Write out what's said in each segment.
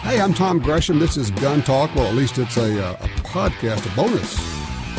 Hey, I'm Tom Gresham. This is Gun Talk. Well, at least it's a podcast, a bonus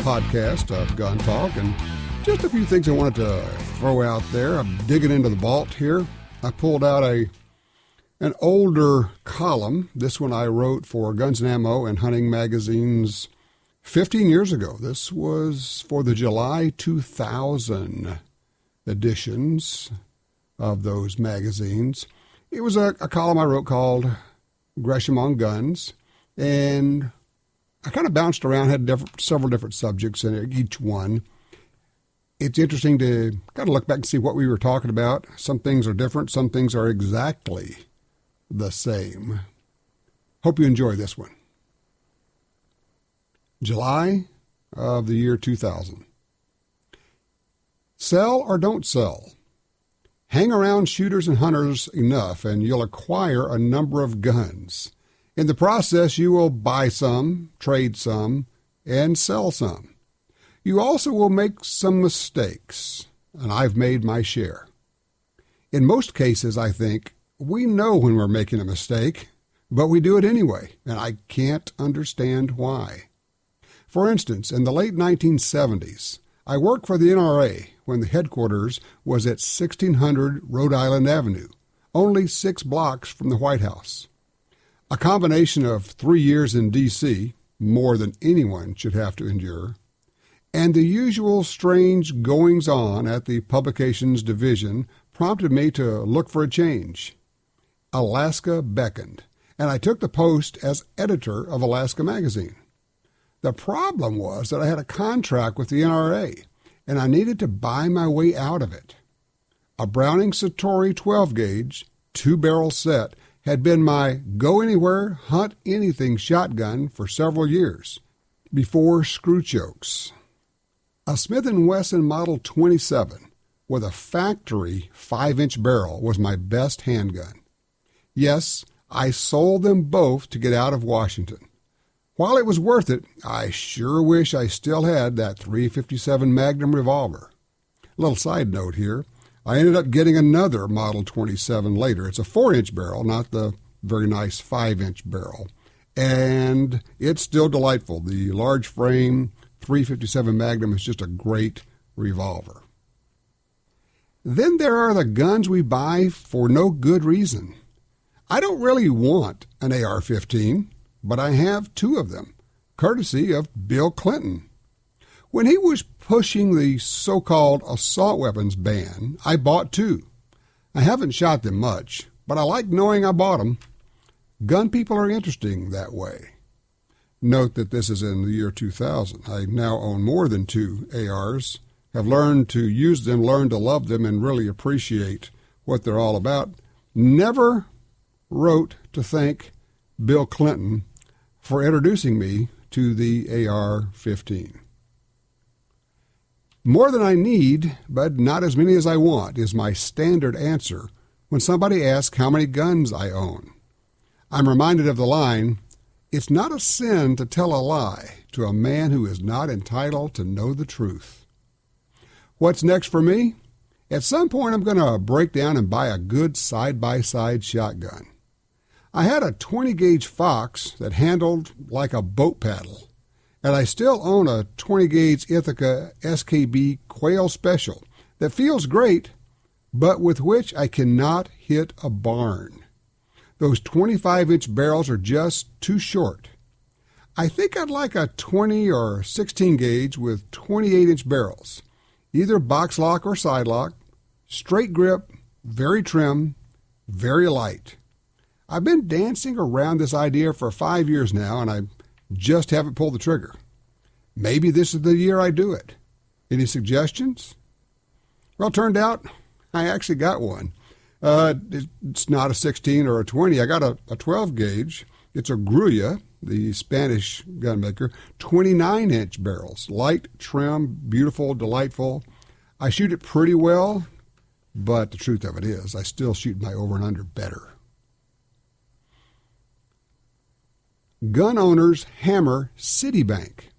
podcast of Gun Talk. And just a few things I wanted to throw out there. I'm digging into the vault here. I pulled out an older column. This one I wrote for Guns and Ammo and Hunting magazines 15 years ago. This was for the July 2000 editions of those magazines. It was a column I wrote called Gresham on Guns, and I kind of bounced around, had several different subjects in each one. It's interesting to kind of look back and see what we were talking about. Some things are different, some things are exactly the same. Hope you enjoy this one. July of the year 2000. Sell or don't sell. Hang around shooters and hunters enough and you'll acquire a number of guns. In the process, you will buy some, trade some, and sell some. You also will make some mistakes, and I've made my share. In most cases, I think, we know when we're making a mistake, but we do it anyway, and I can't understand why. For instance, in the late 1970s, I worked for the NRA when the headquarters was at 1600 Rhode Island Avenue, only 6 blocks from the White House. A combination of 3 years in D.C., more than anyone should have to endure, and the usual strange goings-on at the publications division prompted me to look for a change. Alaska beckoned, and I took the post as editor of Alaska Magazine. The problem was that I had a contract with the NRA, and I needed to buy my way out of it. A Browning Satori 12-gauge, 2-barrel set had been my go-anywhere, hunt-anything shotgun for several years, before screw chokes. A Smith & Wesson Model 27 with a factory 5-inch barrel was my best handgun. Yes, I sold them both to get out of Washington. While it was worth it, I sure wish I still had that .357 Magnum revolver. A little side note here, I ended up getting another Model 27 later. It's a 4-inch barrel, not the very nice 5-inch barrel. And it's still delightful. The large frame .357 Magnum is just a great revolver. Then there are the guns we buy for no good reason. I don't really want an AR-15. But I have 2 of them, courtesy of Bill Clinton. When he was pushing the so-called assault weapons ban, I bought 2. I haven't shot them much, but I like knowing I bought them. Gun people are interesting that way. Note that this is in the year 2000. I now own more than 2 ARs, have learned to use them, learned to love them, and really appreciate what they're all about. Never wrote to thank Bill Clinton for introducing me to the AR-15. More than I need, but not as many as I want, is my standard answer when somebody asks how many guns I own. I'm reminded of the line, "It's not a sin to tell a lie to a man who is not entitled to know the truth." What's next for me? At some point I'm going to break down and buy a good side-by-side shotgun. I had a 20-gauge Fox that handled like a boat paddle, and I still own a 20-gauge Ithaca SKB Quail Special that feels great, but with which I cannot hit a barn. Those 25-inch barrels are just too short. I think I'd like a 20 or 16-gauge with 28-inch barrels, either box lock or side lock, straight grip, very trim, very light. I've been dancing around this idea for 5 years now, and I just haven't pulled the trigger. Maybe this is the year I do it. Any suggestions? Well, it turned out I actually got one. It's not a 16 or a 20. I got a 12 gauge. It's a Grulla, the Spanish gun maker, 29-inch barrels, light, trim, beautiful, delightful. I shoot it pretty well, but the truth of it is I still shoot my over and under better. Gun owners hammer Citibank.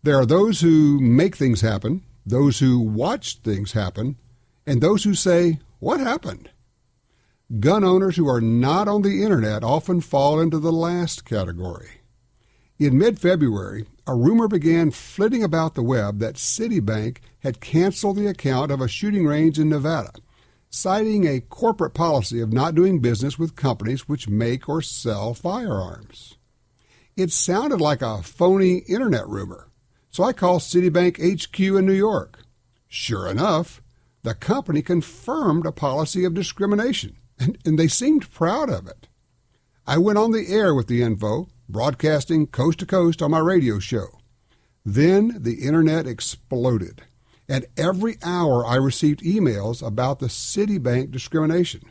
There are those who make things happen, those who watch things happen, and those who say, What happened? Gun owners who are not on the internet often fall into the last category. In mid-February, a rumor began flitting about the web that Citibank had canceled the account of a shooting range in Nevada, citing a corporate policy of not doing business with companies which make or sell firearms. It sounded like a phony internet rumor, so I called Citibank HQ in New York. Sure enough, the company confirmed a policy of discrimination, and they seemed proud of it. I went on the air with the info, broadcasting coast to coast on my radio show. Then the internet exploded, and every hour I received emails about the Citibank discrimination.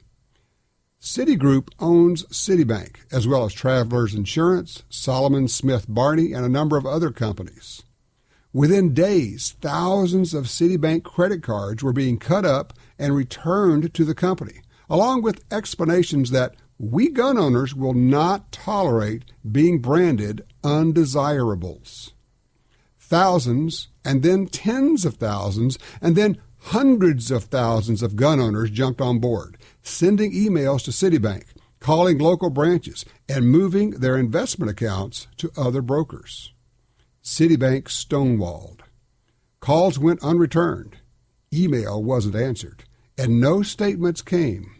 Citigroup owns Citibank, as well as Travelers Insurance, Solomon Smith Barney, and a number of other companies. Within days, thousands of Citibank credit cards were being cut up and returned to the company, along with explanations that we gun owners will not tolerate being branded undesirables. Thousands, and then tens of thousands, and then hundreds of thousands of gun owners jumped on board, sending emails to Citibank, calling local branches, and moving their investment accounts to other brokers. Citibank stonewalled. Calls went unreturned. Email wasn't answered, and no statements came.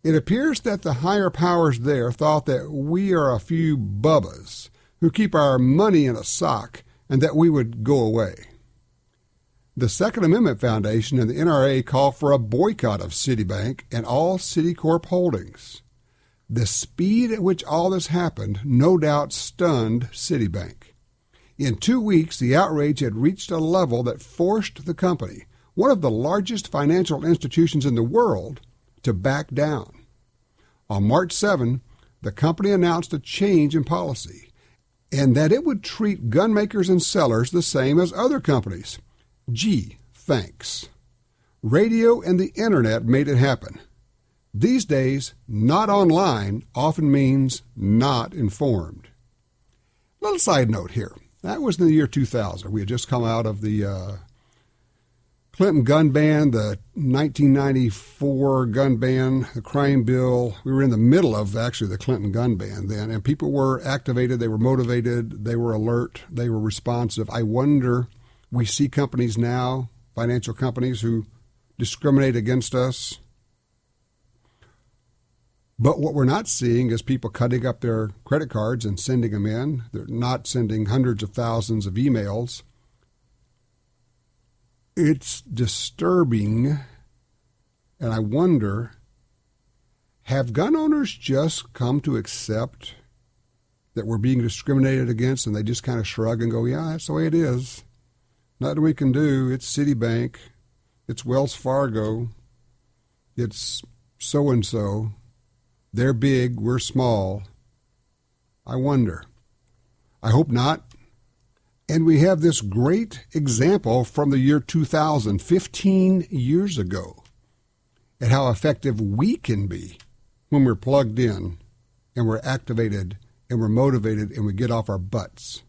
It appears that the higher powers there thought that we are a few bubbas who keep our money in a sock and that we would go away. The Second Amendment Foundation and the NRA call for a boycott of Citibank and all Citicorp holdings. The speed at which all this happened no doubt stunned Citibank. In 2 weeks, the outrage had reached a level that forced the company, one of the largest financial institutions in the world, to back down. On March 7, the company announced a change in policy, and that it would treat gun makers and sellers the same as other companies. Gee, thanks. Radio and the internet made it happen. These days, not online often means not informed. Little side note here. That was in the year 2000. We had just come out of the Clinton gun ban, the 1994 gun ban, the crime bill. We were in the middle of actually the Clinton gun ban then, and people were activated, they were motivated, they were alert, they were responsive. I wonder, we see companies now, financial companies, who discriminate against us. But what we're not seeing is people cutting up their credit cards and sending them in. They're not sending hundreds of thousands of emails. It's disturbing, and I wonder, have gun owners just come to accept that we're being discriminated against and they just kind of shrug and go, yeah, that's the way it is. Nothing we can do. It's Citibank. It's Wells Fargo. It's so-and-so. They're big, we're small. I wonder. I hope not. And we have this great example from the year 2000, 15 years ago, at how effective we can be when we're plugged in and we're activated and we're motivated and we get off our butts.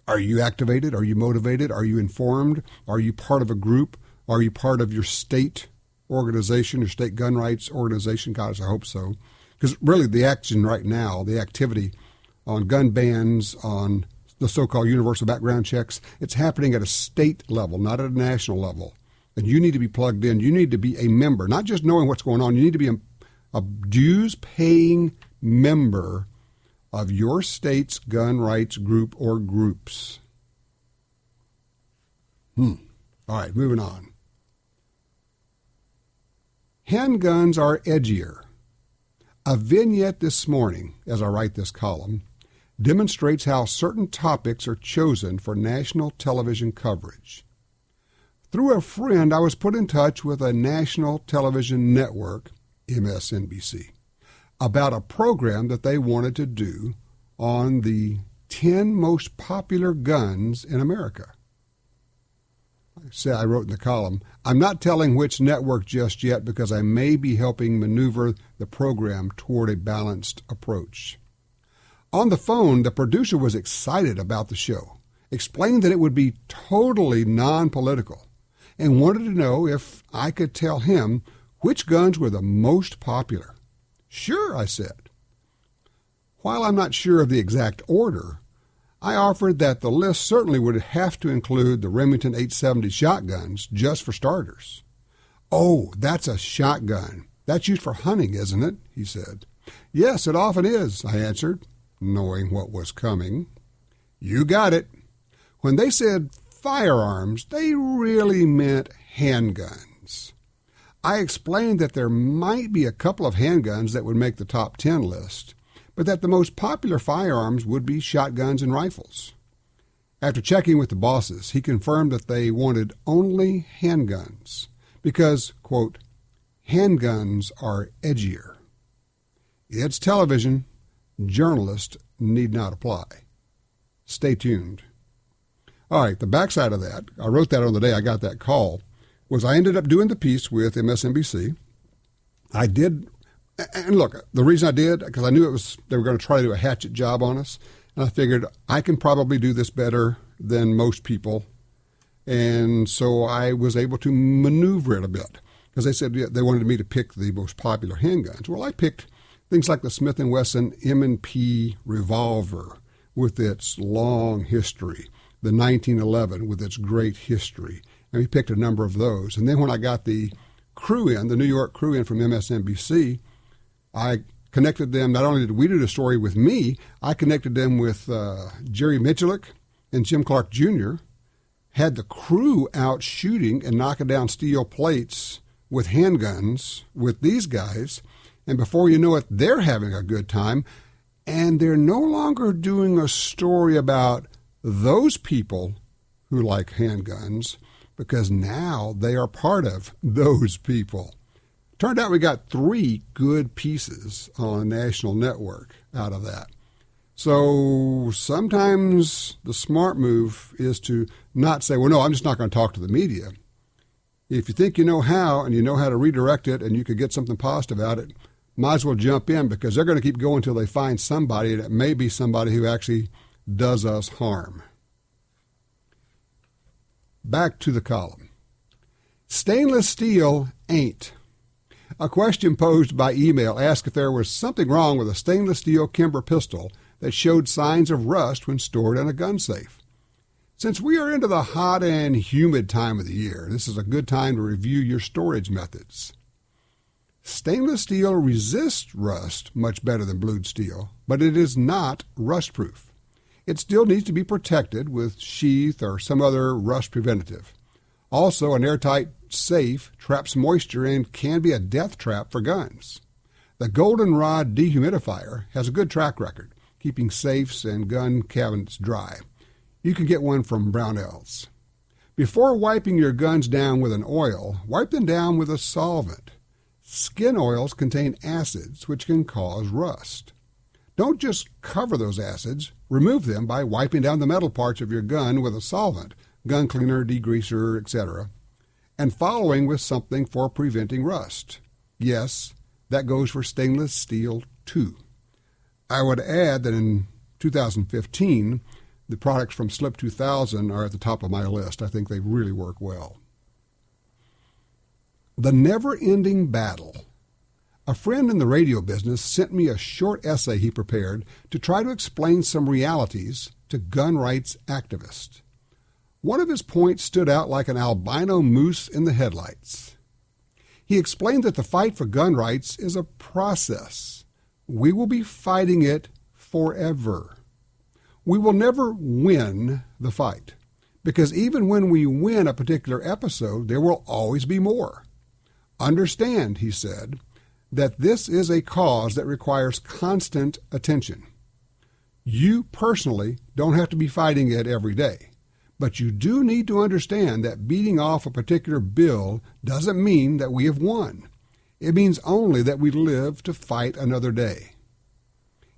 Are you activated? Are you motivated? Are you informed? Are you part of a group? Are you part of your state organization, your state gun rights organization? Gosh, I hope so. Because really the action right now, the activity on gun bans, on the so-called universal background checks, it's happening at a state level, not at a national level. And you need to be plugged in. You need to be a member, not just knowing what's going on. You need to be a dues-paying member of your state's gun rights group or groups. All right, moving on. Handguns are edgier. A vignette this morning, as I write this column, demonstrates how certain topics are chosen for national television coverage. Through a friend, I was put in touch with a national television network, MSNBC, about a program that they wanted to do on the 10 most popular guns in America. I wrote in the column, I'm not telling which network just yet because I may be helping maneuver the program toward a balanced approach. On the phone, the producer was excited about the show, explaining that it would be totally non-political and wanted to know if I could tell him which guns were the most popular. Sure, I said. While I'm not sure of the exact order, I offered that the list certainly would have to include the Remington 870 shotguns, just for starters. Oh, that's a shotgun. That's used for hunting, isn't it? He said. Yes, it often is, I answered, knowing what was coming. You got it. When they said firearms, they really meant handguns. I explained that there might be a couple of handguns that would make the top 10 list, but that the most popular firearms would be shotguns and rifles. After checking with the bosses, he confirmed that they wanted only handguns because, quote, handguns are edgier. It's television. Journalists need not apply. Stay tuned. All right, the backside of that, I wrote that on the day I got that call, was I ended up doing the piece with MSNBC. I did, and look, the reason I did, because I knew they were going to try to do a hatchet job on us, and I figured I can probably do this better than most people, and so I was able to maneuver it a bit, because they said they wanted me to pick the most popular handguns. Well, I picked things like the Smith & Wesson M&P revolver with its long history, the 1911 with its great history, and we picked a number of those. And then when I got the crew in, the New York crew in from MSNBC, I connected them. Not only did we do the story with me, I connected them with Jerry Michalik and Jim Clark Jr., had the crew out shooting and knocking down steel plates with handguns with these guys, and before you know it, they're having a good time, and they're no longer doing a story about those people who like handguns, because now they are part of those people. Turned out we got 3 good pieces on a national network out of that. So sometimes the smart move is to not say, well, no, I'm just not going to talk to the media. If you think you know how, and you know how to redirect it, and you could get something positive out of it, might as well jump in, because they're going to keep going until they find somebody, and it may be somebody who actually does us harm. Back to the column. Stainless steel ain't. A question posed by email asked if there was something wrong with a stainless steel Kimber pistol that showed signs of rust when stored in a gun safe. Since we are into the hot and humid time of the year, this is a good time to review your storage methods. Stainless steel resists rust much better than blued steel, but it is not rust-proof. It still needs to be protected with sheath or some other rust preventative. Also, an airtight safe traps moisture and can be a death trap for guns. The Goldenrod dehumidifier has a good track record, keeping safes and gun cabinets dry. You can get one from Brownells. Before wiping your guns down with an oil, wipe them down with a solvent. Skin oils contain acids which can cause rust. Don't just cover those acids. Remove them by wiping down the metal parts of your gun with a solvent, gun cleaner, degreaser, etc., and following with something for preventing rust. Yes, that goes for stainless steel too. I would add that in 2015, the products from Slip 2000 are at the top of my list. I think they really work well. The never-ending battle. A friend in the radio business sent me a short essay he prepared to try to explain some realities to gun rights activists. One of his points stood out like an albino moose in the headlights. He explained that the fight for gun rights is a process. We will be fighting it forever. We will never win the fight, because even when we win a particular episode, there will always be more. Understand, he said, that this is a cause that requires constant attention. You personally don't have to be fighting it every day, but you do need to understand that beating off a particular bill doesn't mean that we have won. It means only that we live to fight another day.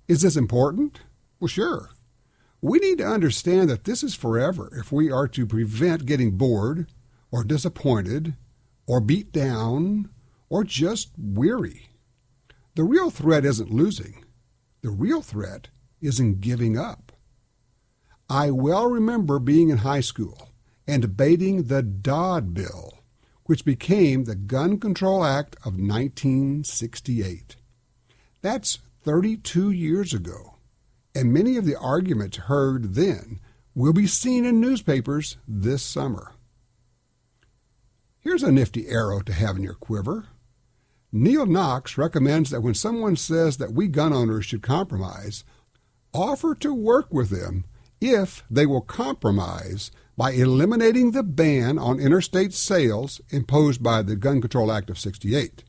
Is this important? Well, sure. We need to understand that this is forever if we are to prevent getting bored or disappointed or beat down or just weary. The real threat isn't losing. The real threat is in giving up. I well remember being in high school and debating the Dodd Bill, which became the Gun Control Act of 1968. That's 32 years ago, and many of the arguments heard then will be seen in newspapers this summer. Here's a nifty arrow to have in your quiver. Neil Knox recommends that when someone says that we gun owners should compromise, offer to work with them if they will compromise by eliminating the ban on interstate sales imposed by the Gun Control Act of '68.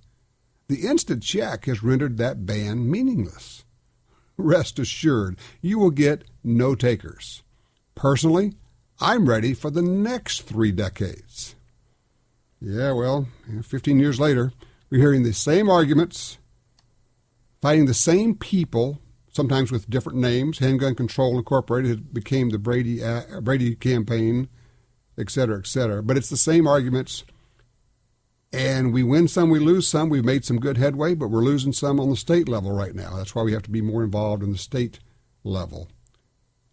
The instant check has rendered that ban meaningless. Rest assured, you will get no takers. Personally, I'm ready for the next 3 decades. Yeah, well, 15 years later, we're hearing the same arguments, fighting the same people, sometimes with different names. Handgun Control Incorporated became the Brady campaign, et cetera, et cetera. But it's the same arguments, and we win some, we lose some. We've made some good headway, but we're losing some on the state level right now. That's why we have to be more involved in the state level.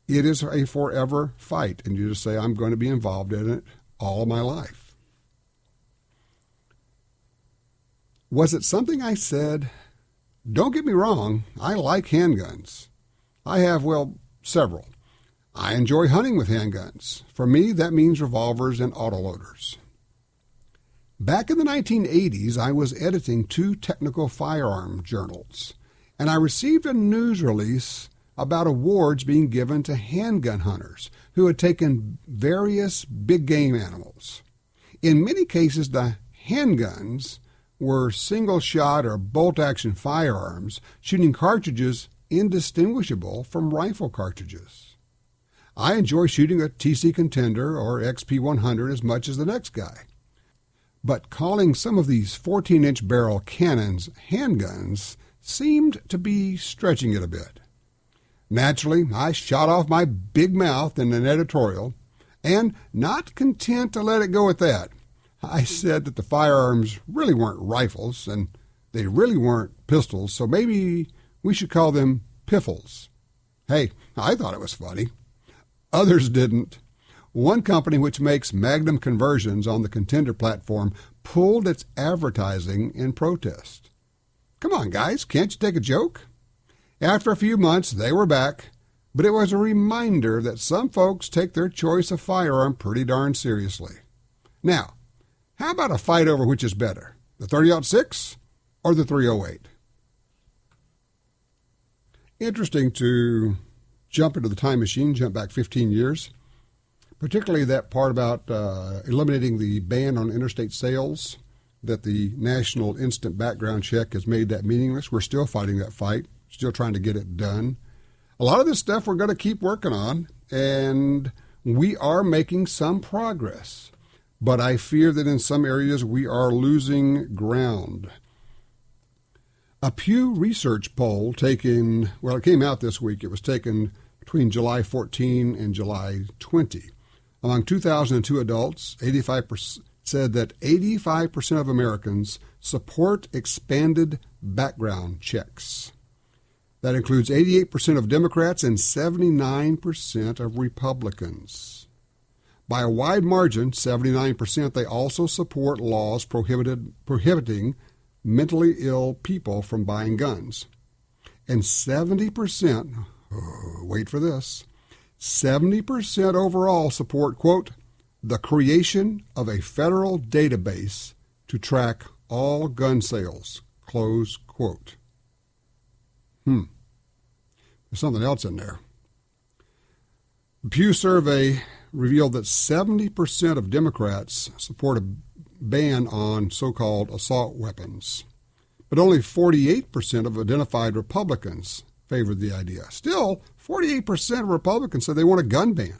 It is a forever fight, and you just say, I'm going to be involved in it all my life. Was it something I said? Don't get me wrong, I like handguns. I have, several. I enjoy hunting with handguns. For me, that means revolvers and autoloaders. Back in the 1980s, I was editing 2 technical firearm journals, and I received a news release about awards being given to handgun hunters who had taken various big game animals. In many cases, the handguns were single-shot or bolt-action firearms, shooting cartridges indistinguishable from rifle cartridges. I enjoy shooting a TC Contender or XP100 as much as the next guy. But calling some of these 14-inch barrel cannons handguns seemed to be stretching it a bit. Naturally, I shot off my big mouth in an editorial, and not content to let it go at that, I said that the firearms really weren't rifles, and they really weren't pistols, so maybe we should call them piffles. Hey, I thought it was funny. Others didn't. One company which makes Magnum conversions on the Contender platform pulled its advertising in protest. Come on, guys, can't you take a joke? After a few months, they were back, but it was a reminder that some folks take their choice of firearm pretty darn seriously. Now, how about a fight over which is better, the .30-06 or the .308? Interesting to jump into the time machine, jump back 15 years, particularly that part about eliminating the ban on interstate sales, that the National Instant Background Check has made that meaningless. We're still fighting that fight, still trying to get it done. A lot of this stuff we're going to keep working on, and we are making some progress. But I fear that in some areas we are losing ground. A Pew Research poll taken, it came out this week. It was taken between July 14 and July 20. Among 2,002 adults, 85% said that 85% of Americans support expanded background checks. That includes 88% of Democrats and 79% of Republicans. By a wide margin, 79%, they also support laws prohibiting mentally ill people from buying guns. And 70%, wait for this, 70% overall support, quote, the creation of a federal database to track all gun sales, close quote. There's something else in there. The Pew survey revealed that 70% of Democrats support a ban on so-called assault weapons, but only 48% of identified Republicans favored the idea. Still, 48% of Republicans said they want a gun ban.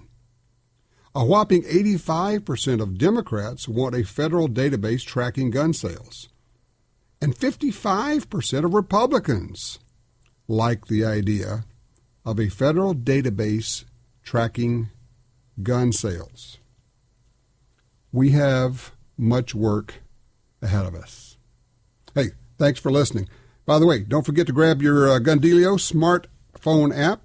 A whopping 85% of Democrats want a federal database tracking gun sales. And 55% of Republicans like the idea of a federal database tracking gun sales. We have much work ahead of us. Hey, thanks for listening. By the way, don't forget to grab your Gundealio smartphone app.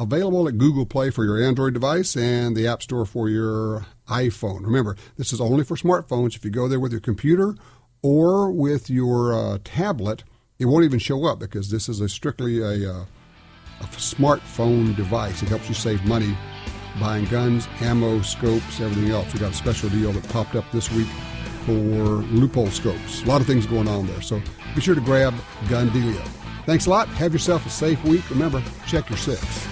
Available at Google Play for your Android device and the App Store for your iPhone. Remember, this is only for smartphones. If you go there with your computer or with your tablet, it won't even show up because this is strictly a smartphone device. It helps you save money buying guns, ammo, scopes, everything else. We got a special deal that popped up this week for loophole scopes. A lot of things going on there. So be sure to grab Gun Dealio. Thanks a lot. Have yourself a safe week. Remember, check your six.